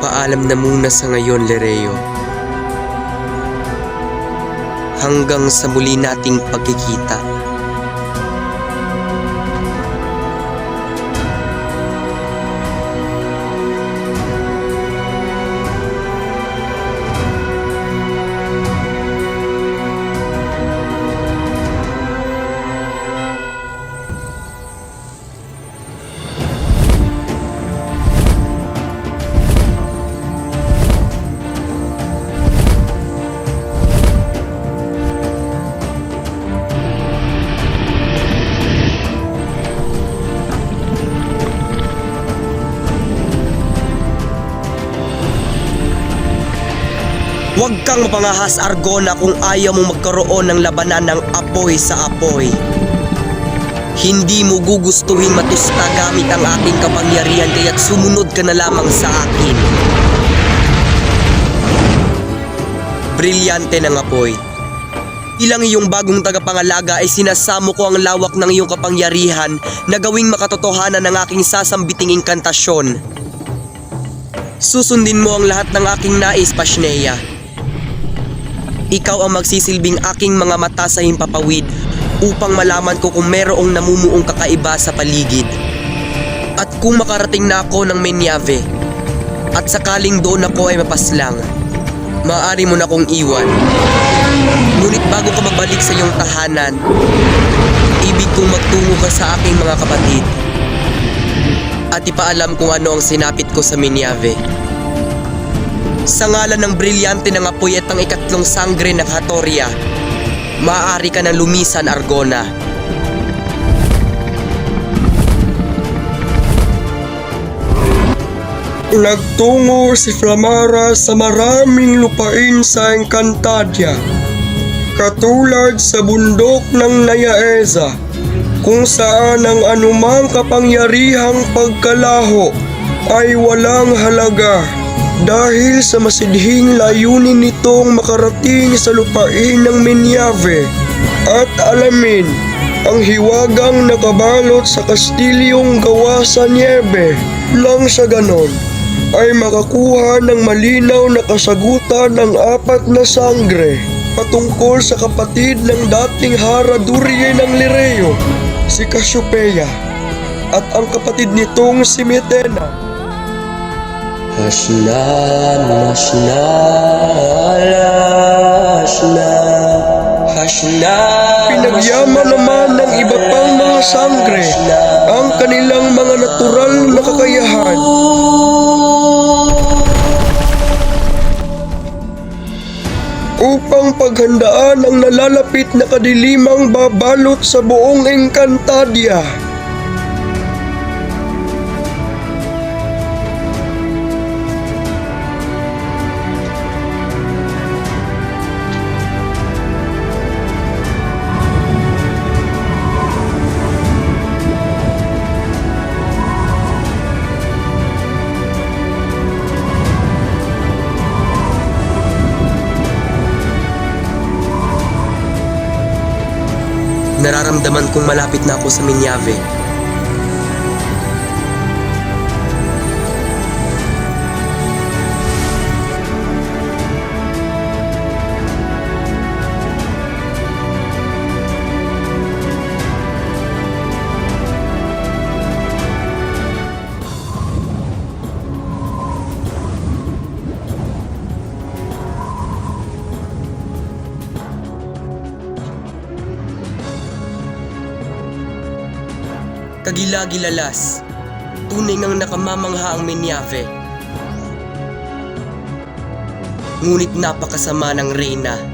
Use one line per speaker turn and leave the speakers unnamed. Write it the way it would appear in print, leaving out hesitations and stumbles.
Paalam na muna sa ngayon, Lereo. Hanggang sa muli nating pagkikita. Huwag kang mapangahas, Argona, kung ayaw mong magkaroon ng labanan ng apoy sa apoy. Hindi mo gugustuhin matusta gamit ang aking kapangyarihan, kaya't sumunod ka na lamang sa akin. Brilyante ng apoy. Ilang iyong bagong tagapangalaga ay sinasamo ko ang lawak ng iyong kapangyarihan na gawing makatotohanan ng aking sasambiting inkantasyon. Susundin mo ang lahat ng aking nais, Pashnea. Ikaw ang magsisilbing aking mga mata sa himpapawid upang malaman ko kung merong namumuong kakaiba sa paligid. At kung makarating na ako ng Menyave at sakaling doon ako ay mapaslang, maaari mo na kong iwan. Ngunit bago ka magbalik sa iyong tahanan, ibig kong magtungo ka sa aking mga kapatid at ipaalam kung ano ang sinapit ko sa Menyave. Sa ngalan ng brilyante ng apoy at ang ikatlong sangre ng Hatoria, maaari ka na lumisan, Argona.
Nagtungo si Flamara sa maraming lupain sa Encantadia, katulad sa bundok ng Nayaeza, kung saan ang anumang kapangyarihang pagkalaho ay walang halaga. Dahil sa masidhing layunin nitong makarating sa lupain ng Menyave at alamin ang hiwagang nakabalot sa kastilyong gawa sa niebe, lang sa ganon ay makakuha ng malinaw na kasagutan ng apat na sangre patungkol sa kapatid ng dating Haradurye ng Lereo, si Cassiopeia, at ang kapatid nitong si Metena.
Hashna, Hashna, Hashna, Hashna.
Pinagyaman naman ng iba pang mga sangre ang kanilang mga natural na kakayahan. Upang paghandaan ang nalalapit na kadilimang babalot sa buong Encantadia.
Nararamdaman kong malapit na ako sa Menyave. Kagila-gilalas, tunay ngang nakamamangha ang Menyave. Ngunit napakasama ng Reyna.